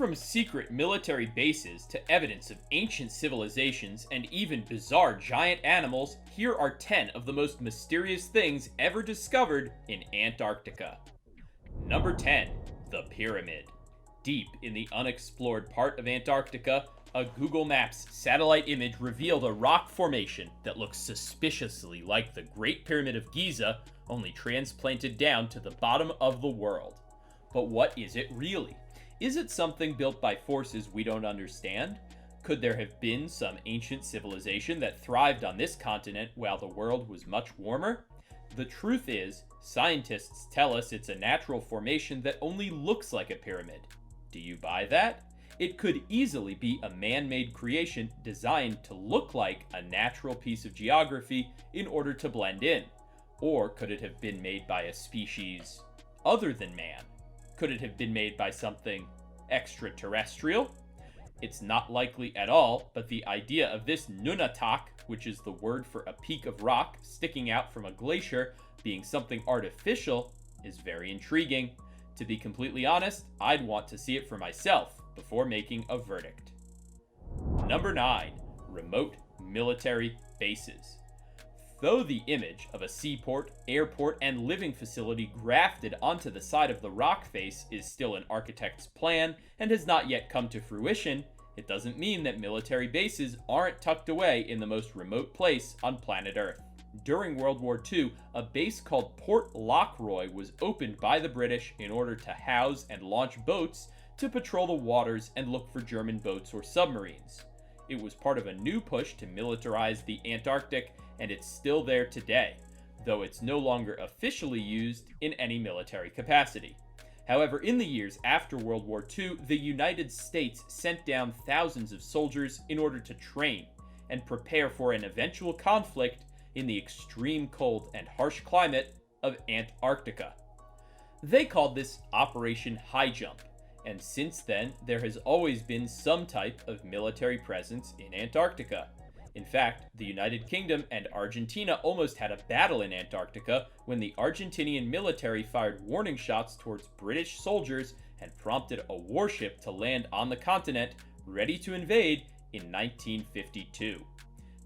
From secret military bases to evidence of ancient civilizations and even bizarre giant animals, here are 10 of the most mysterious things ever discovered in Antarctica. Number 10. The Pyramid. Deep in the unexplored part of Antarctica, a Google Maps satellite image revealed a rock formation that looks suspiciously like the Great Pyramid of Giza, only transplanted down to the bottom of the world. But what is it really? Is it something built by forces we don't understand? Could there have been some ancient civilization that thrived on this continent while the world was much warmer? The truth is, scientists tell us it's a natural formation that only looks like a pyramid. Do you buy that? It could easily be a man-made creation designed to look like a natural piece of geography in order to blend in. Or could it have been made by a species other than man? Could it have been made by something extraterrestrial? It's not likely at all, but the idea of this nunatak, which is the word for a peak of rock sticking out from a glacier, being something artificial, is very intriguing. To be completely honest, I'd want to see it for myself before making a verdict. Number 9. Remote military bases. Though the image of a seaport, airport, and living facility grafted onto the side of the rock face is still an architect's plan and has not yet come to fruition, it doesn't mean that military bases aren't tucked away in the most remote place on planet Earth. During World War II, a base called Port Lockroy was opened by the British in order to house and launch boats to patrol the waters and look for German boats or submarines. It was part of a new push to militarize the Antarctic, and it's still there today, though it's no longer officially used in any military capacity. However, in the years after World War II, the United States sent down thousands of soldiers in order to train and prepare for an eventual conflict in the extreme cold and harsh climate of Antarctica. They called this Operation High Jump, and since then, there has always been some type of military presence in Antarctica. In fact, the United Kingdom and Argentina almost had a battle in Antarctica when the Argentinian military fired warning shots towards British soldiers and prompted a warship to land on the continent, ready to invade in 1952.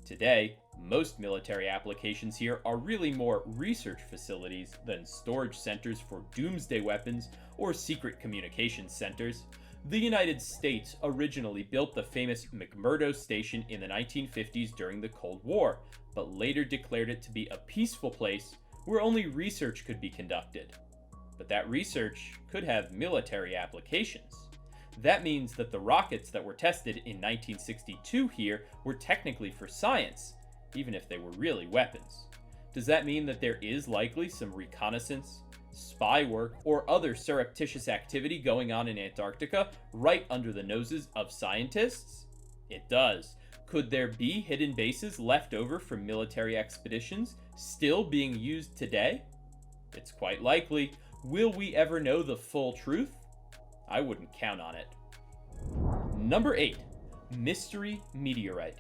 Today, most military applications here are really more research facilities than storage centers for doomsday weapons or secret communications centers. The United States originally built the famous McMurdo Station in the 1950s during the Cold War, but later declared it to be a peaceful place where only research could be conducted. But that research could have military applications. That means that the rockets that were tested in 1962 here were technically for science, even if they were really weapons. Does that mean that there is likely some reconnaissance, spy work, or other surreptitious activity going on in Antarctica right under the noses of scientists? It does. Could there be hidden bases left over from military expeditions still being used today? It's quite likely. Will we ever know the full truth? I wouldn't count on it. Number 8. Mystery Meteorite.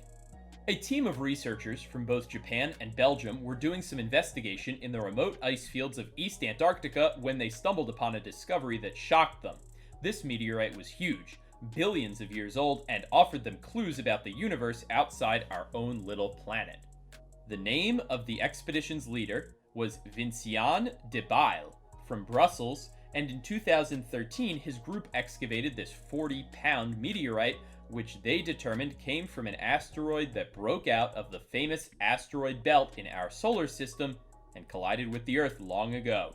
A team of researchers from both Japan and Belgium were doing some investigation in the remote ice fields of East Antarctica when they stumbled upon a discovery that shocked them. This meteorite was huge, billions of years old, and offered them clues about the universe outside our own little planet. The name of the expedition's leader was Vincent de Bail from Brussels, and in 2013 his group excavated this 40-pound meteorite, which they determined came from an asteroid that broke out of the famous asteroid belt in our solar system and collided with the Earth long ago.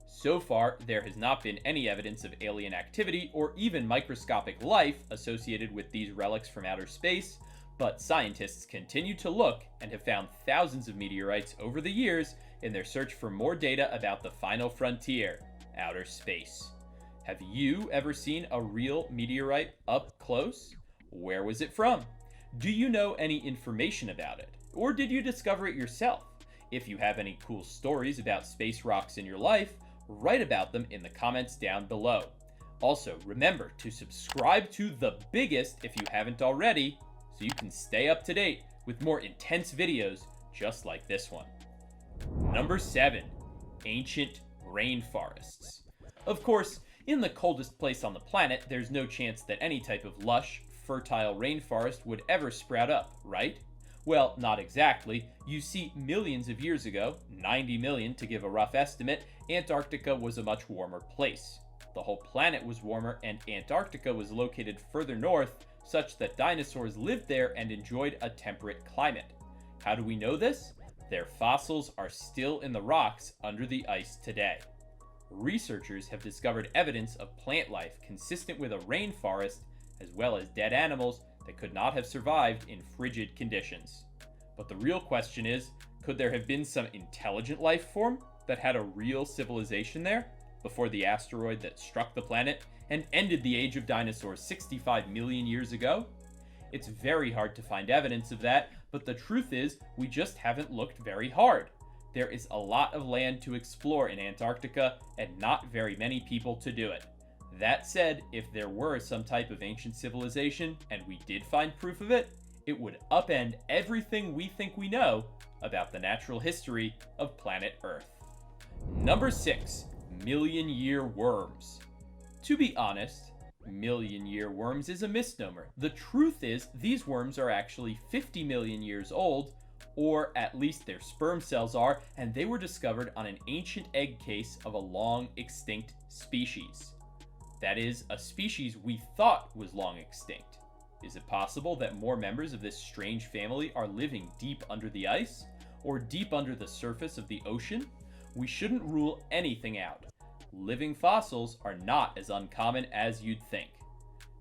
So far, there has not been any evidence of alien activity or even microscopic life associated with these relics from outer space, but scientists continue to look and have found thousands of meteorites over the years in their search for more data about the final frontier, outer space. Have you ever seen a real meteorite up close? Where was it from? Do you know any information about it? Or did you discover it yourself? If you have any cool stories about space rocks in your life, write about them in the comments down below. Also, remember to subscribe to The Biggest if you haven't already, so you can stay up to date with more intense videos just like this one. Number 7. Ancient rainforests. Of course, In the coldest place on the planet, there's no chance that any type of lush, fertile rainforest would ever sprout up, right? Well, not exactly. You see, millions of years ago, 90 million to give a rough estimate, Antarctica was a much warmer place. The whole planet was warmer, and Antarctica was located further north, such that dinosaurs lived there and enjoyed a temperate climate. How do we know this? Their fossils are still in the rocks under the ice today. Researchers have discovered evidence of plant life consistent with a rainforest, as well as dead animals that could not have survived in frigid conditions. But the real question is, could there have been some intelligent life form that had a real civilization there before the asteroid that struck the planet and ended the age of dinosaurs 65 million years ago? It's very hard to find evidence of that, but the truth is, we just haven't looked very hard. There is a lot of land to explore in Antarctica, and not very many people to do it. That said, if there were some type of ancient civilization, and we did find proof of it, it would upend everything we think we know about the natural history of planet Earth. Number 6. Million-year worms. To be honest, million-year worms is a misnomer. The truth is, these worms are actually 50 million years old, or at least their sperm cells are, and they were discovered on an ancient egg case of a long-extinct species. That is, a species we thought was long extinct. Is it possible that more members of this strange family are living deep under the ice, or deep under the surface of the ocean? We shouldn't rule anything out. Living fossils are not as uncommon as you'd think.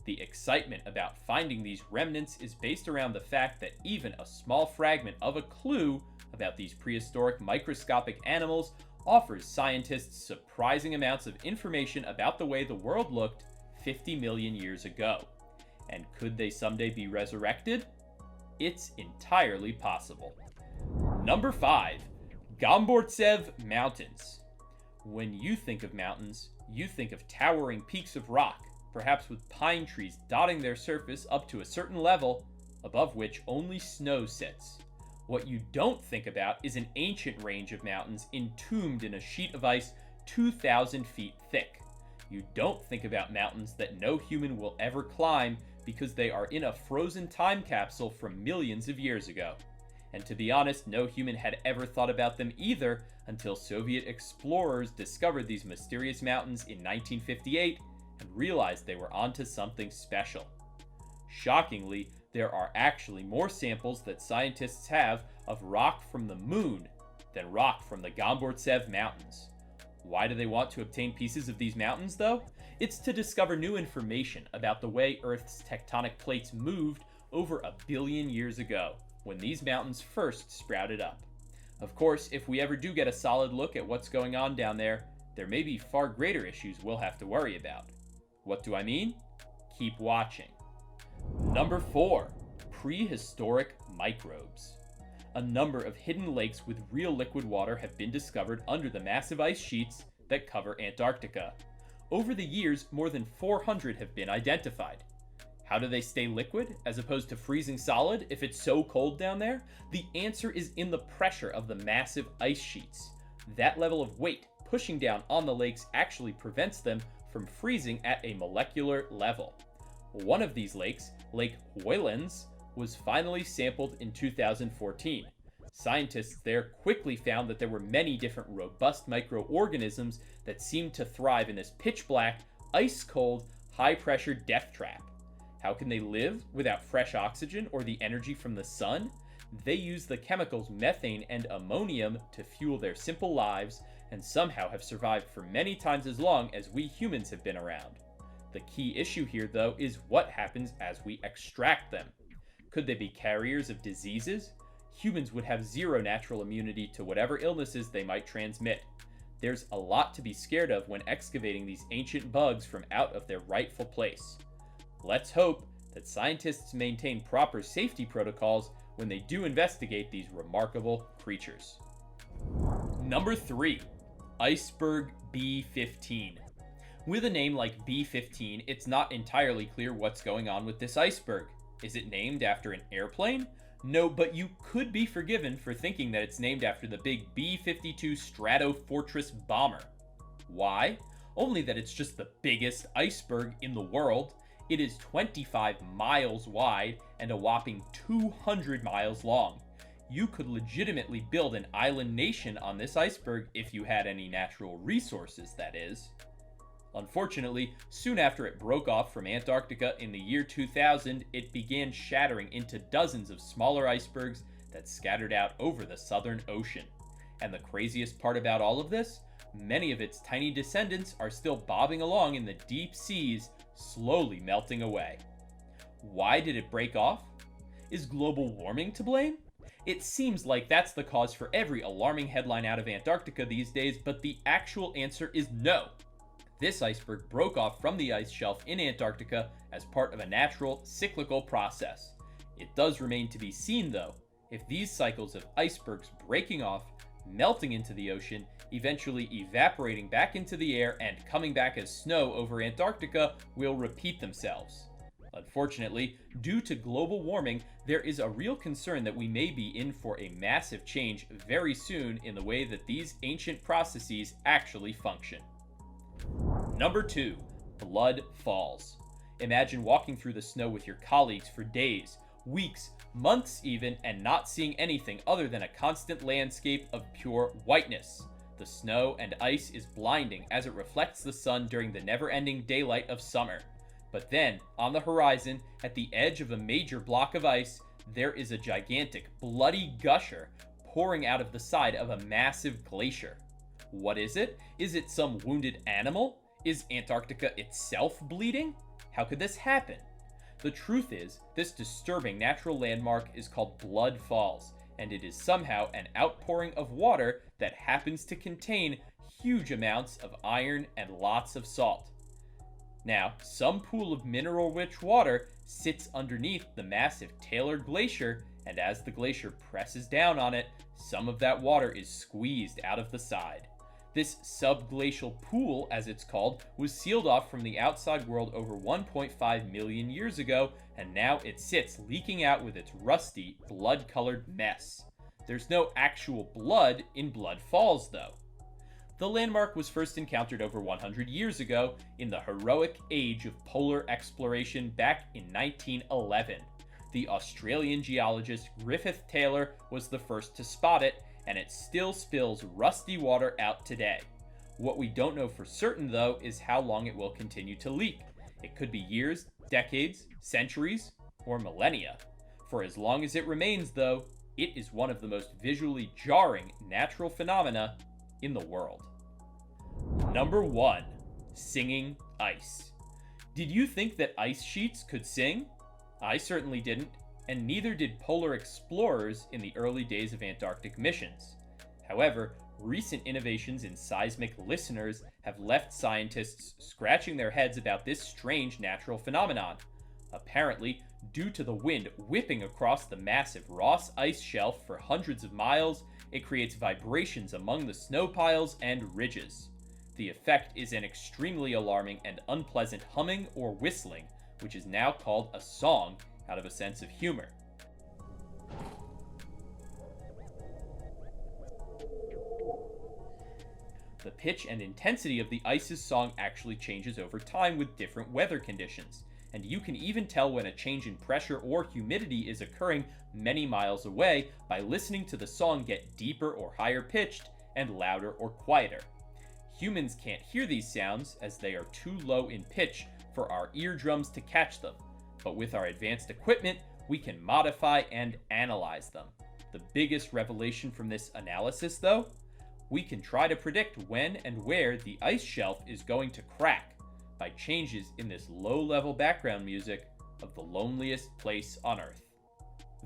The excitement about finding these remnants is based around the fact that even a small fragment of a clue about these prehistoric microscopic animals offers scientists surprising amounts of information about the way the world looked 50 million years ago. And could they someday be resurrected? It's entirely possible. Number 5. GAMBURTSEV Mountains. When you think of mountains, you think of towering peaks of rock, perhaps with pine trees dotting their surface up to a certain level, above which only snow sits. What you don't think about is an ancient range of mountains entombed in a sheet of ice 2,000 feet thick. You don't think about mountains that no human will ever climb because they are in a frozen time capsule from millions of years ago. And to be honest, no human had ever thought about them either until Soviet explorers discovered these mysterious mountains in 1958 and realized they were onto something special. Shockingly, there are actually more samples that scientists have of rock from the moon than rock from the GAMBURTSEV Mountains. Why do they want to obtain pieces of these mountains, though? It's to discover new information about the way Earth's tectonic plates moved over 1 billion years ago, when these mountains first sprouted up. Of course, if we ever do get a solid look at what's going on down there, there may be far greater issues we'll have to worry about. What do I mean? Keep watching. Number 4. Prehistoric microbes. A number of hidden lakes with real liquid water have been discovered under the massive ice sheets that cover Antarctica. Over the years, more than 400 have been identified. How do they stay liquid as opposed to freezing solid if it's so cold down there? The answer is in the pressure of the massive ice sheets. That level of weight pushing down on the lakes actually prevents them from freezing at a molecular level. One of these lakes, Lake Huilens, was finally sampled in 2014. Scientists there quickly found that there were many different robust microorganisms that seemed to thrive in this pitch-black, ice-cold, high-pressure death trap. How can they live without fresh oxygen or the energy from the sun? They use the chemicals methane and ammonium to fuel their simple lives, and somehow have survived for many times as long as we humans have been around. The key issue here, though, is what happens as we extract them. Could they be carriers of diseases? Humans would have zero natural immunity to whatever illnesses they might transmit. There's a lot to be scared of when excavating these ancient bugs from out of their rightful place. Let's hope that scientists maintain proper safety protocols when they do investigate these remarkable creatures. Number 3. Iceberg B-15. With a name like B-15, it's not entirely clear what's going on with this iceberg. Is it named after an airplane? No, but you could be forgiven for thinking that it's named after the big B-52 Stratofortress bomber. Why? only that it's just the biggest iceberg in the world. It is 25 miles wide and a whopping 200 miles long. You could legitimately build an island nation on this iceberg if you had any natural resources, that is. Unfortunately, soon after it broke off from Antarctica in the year 2000, it began shattering into dozens of smaller icebergs that scattered out over the Southern Ocean. And the craziest part about all of this? Many of its tiny descendants are still bobbing along in the deep seas, slowly melting away. Why did it break off? Is global warming to blame? It seems like that's the cause for every alarming headline out of Antarctica these days, but the actual answer is no. This iceberg broke off from the ice shelf in Antarctica as part of a natural, cyclical process. It does remain to be seen, though, if these cycles of icebergs breaking off, melting into the ocean, eventually evaporating back into the air, and coming back as snow over Antarctica will repeat themselves. Unfortunately, due to global warming, there is a real concern that we may be in for a massive change very soon in the way that these ancient processes actually function. Number 2. Blood falls. Imagine walking through the snow with your colleagues for days, weeks, months even, and not seeing anything other than a constant landscape of pure whiteness. The snow and ice is blinding as it reflects the sun during the never-ending daylight of summer. But then, on the horizon, at the edge of a major block of ice, there is a gigantic, bloody gusher pouring out of the side of a massive glacier. What is it? Is it some wounded animal? Is Antarctica itself bleeding? How could this happen? The truth is, this disturbing natural landmark is called Blood Falls, and it is somehow an outpouring of water that happens to contain huge amounts of iron and lots of salt. Now, some pool of mineral-rich water sits underneath the massive Taylor Glacier, and as the glacier presses down on it, some of that water is squeezed out of the side. This subglacial pool, as it's called, was sealed off from the outside world over 1.5 million years ago, and now it sits leaking out with its rusty, blood-colored mess. There's no actual blood in Blood Falls, though. The landmark was first encountered over 100 years ago in the heroic age of polar exploration back in 1911. The Australian geologist Griffith Taylor was the first to spot it, and it still spills rusty water out today. What we don't know for certain, though, is how long it will continue to leak. It could be years, decades, centuries, or millennia. For as long as it remains, though, it is one of the most visually jarring natural phenomena in the world. Number 1. Singing ice. Did you think that ice sheets could sing? I certainly didn't, and neither did polar explorers in the early days of Antarctic missions. However, recent innovations in seismic listeners have left scientists scratching their heads about this strange natural phenomenon. Apparently, due to the wind whipping across the massive Ross ice shelf for hundreds of miles, it creates vibrations among the snow piles and ridges. The effect is an extremely alarming and unpleasant humming or whistling, which is now called a song out of a sense of humor. The pitch and intensity of the ice's song actually changes over time with different weather conditions, and you can even tell when a change in pressure or humidity is occurring many miles away by listening to the song get deeper or higher pitched and louder or quieter. Humans can't hear these sounds as they are too low in pitch for our eardrums to catch them, but with our advanced equipment, we can modify and analyze them. The biggest revelation from this analysis, though? We can try to predict when and where the ice shelf is going to crack by changes in this low-level background music of the loneliest place on Earth.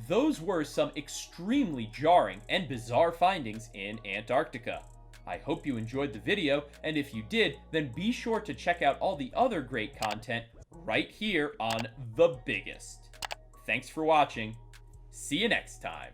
Those were some extremely jarring and bizarre findings in Antarctica. I hope you enjoyed the video, and if you did, then be sure to check out all the other great content right here on The Biggest. Thanks for watching. See you next time.